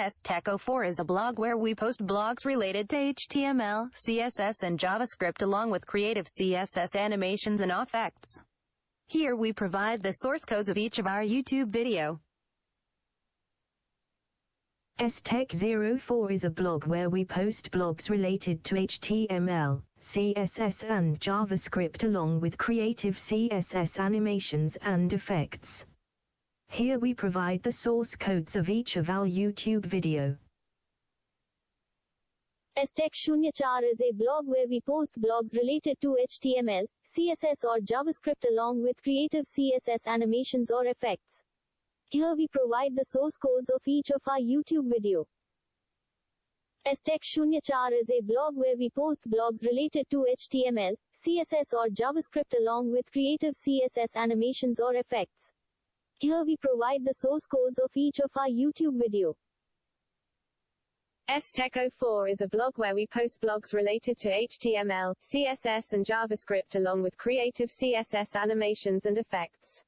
STech04 is a blog where we post blogs related to HTML, CSS and JavaScript along with creative CSS animations and effects. Here we provide the source codes of each of our YouTube video. STech04 is a blog where we post blogs related to HTML, CSS and JavaScript along with creative CSS animations and effects. Here we provide the source codes of each of our YouTube video. STech04 is a blog where we post blogs related to HTML, CSS or JavaScript along with creative CSS animations or effects. Here we provide the source codes of each of our YouTube video. STech04 is a blog where we post blogs related to HTML, CSS or JavaScript along with creative CSS animations or effects. Here we provide the source codes of each of our YouTube video. STech04 is a blog where we post blogs related to HTML, CSS and JavaScript along with creative CSS animations and effects.